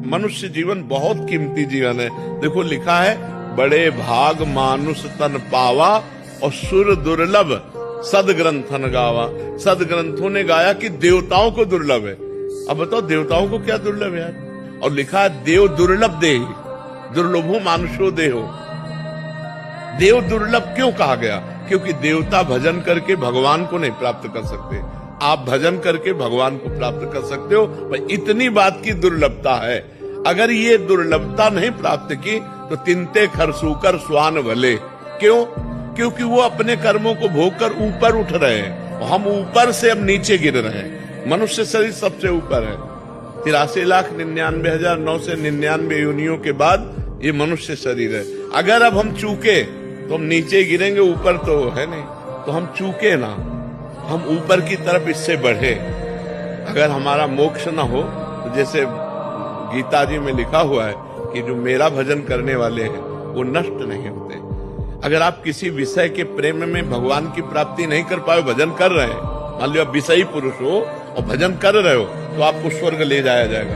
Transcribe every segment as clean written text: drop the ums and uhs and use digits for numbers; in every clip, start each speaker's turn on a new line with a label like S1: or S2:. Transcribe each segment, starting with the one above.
S1: मनुष्य जीवन बहुत कीमती जीवन है। देखो लिखा है, बड़े भाग मानुष तन पावा और सुर दुर्लभ सदग्रंथन गावा। सदग्रंथों ने गाया कि देवताओं को दुर्लभ है। अब बताओ देवताओं को क्या दुर्लभ है यार। और लिखा है देव दुर्लभ देहि दुर्लभो मानुषो देहो। देव दुर्लभ क्यों कहा गया? क्योंकि देवता भजन करके भगवान को नहीं प्राप्त कर सकते। आप भजन करके भगवान को प्राप्त कर सकते हो, पर इतनी बात की दुर्लभता है। अगर ये दुर्लभता नहीं प्राप्त की तो तिनते खरसूकर स्वान भले। क्यों? क्योंकि वो अपने कर्मों को भोग कर ऊपर उठ रहे हैं, हम ऊपर से अब नीचे गिर रहे हैं। मनुष्य शरीर सबसे ऊपर है। 83,99,999 योनियों के बाद ये मनुष्य शरीर है। अगर अब हम चूके तो हम नीचे गिरेंगे, ऊपर तो है नहीं। तो हम चूके ना, हम ऊपर की तरफ इससे बढ़े। अगर हमारा मोक्ष ना हो तो जैसे गीता जी में लिखा हुआ है कि जो मेरा भजन करने वाले हैं वो नष्ट नहीं होते। अगर आप किसी विषय के प्रेम में भगवान की प्राप्ति नहीं कर पाए, भजन कर रहे हैं, मान लो आप विषयी पुरुष हो और भजन कर रहे हो, तो आपको स्वर्ग ले जाया जाएगा,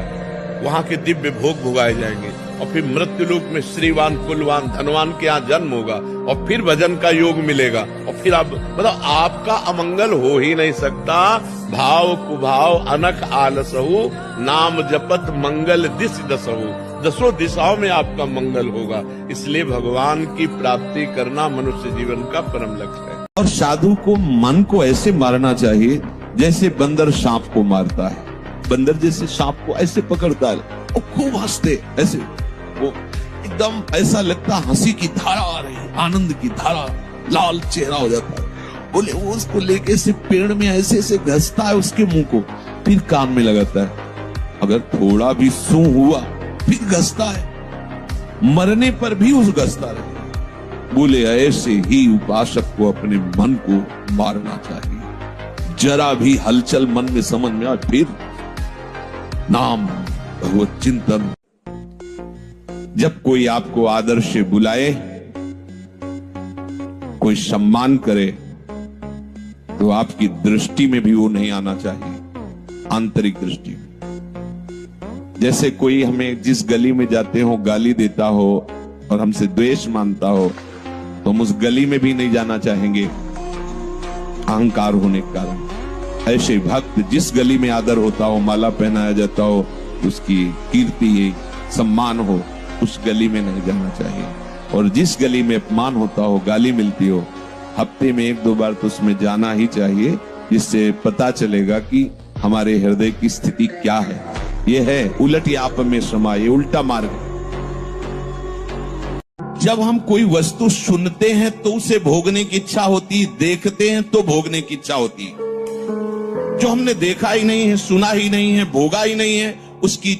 S1: वहां के दिव्य भोग भुगाए जाएंगे और फिर मृत्यु लोक में श्रीवान कुलवान धनवान के यहाँ जन्म होगा और फिर भजन का योग मिलेगा। और फिर आप मतलब आपका अमंगल हो ही नहीं सकता। भाव कुभाव अनख आलसहु नाम जपत मंगल दिस दसहु। दसों दिशाओं में आपका मंगल होगा। इसलिए भगवान की प्राप्ति करना मनुष्य जीवन का परम लक्ष्य है।
S2: और साधु को मन को ऐसे मारना चाहिए जैसे बंदर सांप को मारता है। बंदर जैसे सांप को ऐसे पकड़ता है और खूब हंसते, ऐसे वो एकदम ऐसा लगता हंसी की धारा आ रही, आनंद की धारा, लाल चेहरा हो जाता है। बोले वो उसको लेके से पेड़ में ऐसे ऐसे घसता है उसके मुंह को, फिर कान में लगाता है। अगर थोड़ा भी सूं हुआ फिर घसता है, मरने पर भी उस घसता रहे। बोले ऐसे ही उपासक को अपने मन को मारना चाहिए। जरा भी हलचल मन में समझ में आए फिर नाम भगवत चिंतन। जब कोई आपको आदर से बुलाए, कोई सम्मान करे, तो आपकी दृष्टि में भी वो नहीं आना चाहिए, आंतरिक दृष्टि में। जैसे कोई हमें जिस गली में जाते हो गाली देता हो और हमसे द्वेष मानता हो, तो हम उस गली में भी नहीं जाना चाहेंगे, अहंकार होने के कारण। ऐसे भक्त जिस गली में आदर होता हो, माला पहनाया जाता हो, उसकी कीर्ति सम्मान हो, उस गली में नहीं जाना चाहिए। और जिस गली में अपमान होता हो, गाली मिलती हो, हफ्ते में 1-2 बार तो उसमें जाना ही चाहिए, जिससे पता चलेगा कि हमारे हृदय की स्थिति क्या है। ये है उलट याप में समा, ये उल्टा मार्ग। जब हम कोई वस्तु सुनते हैं तो उसे भोगने की इच्छा होती है, देखते हैं तो भोगने की इच्छा होती है। जो हमने देखा ही नहीं है, सुना ही नहीं है, भोगा ही नहीं है, उसकी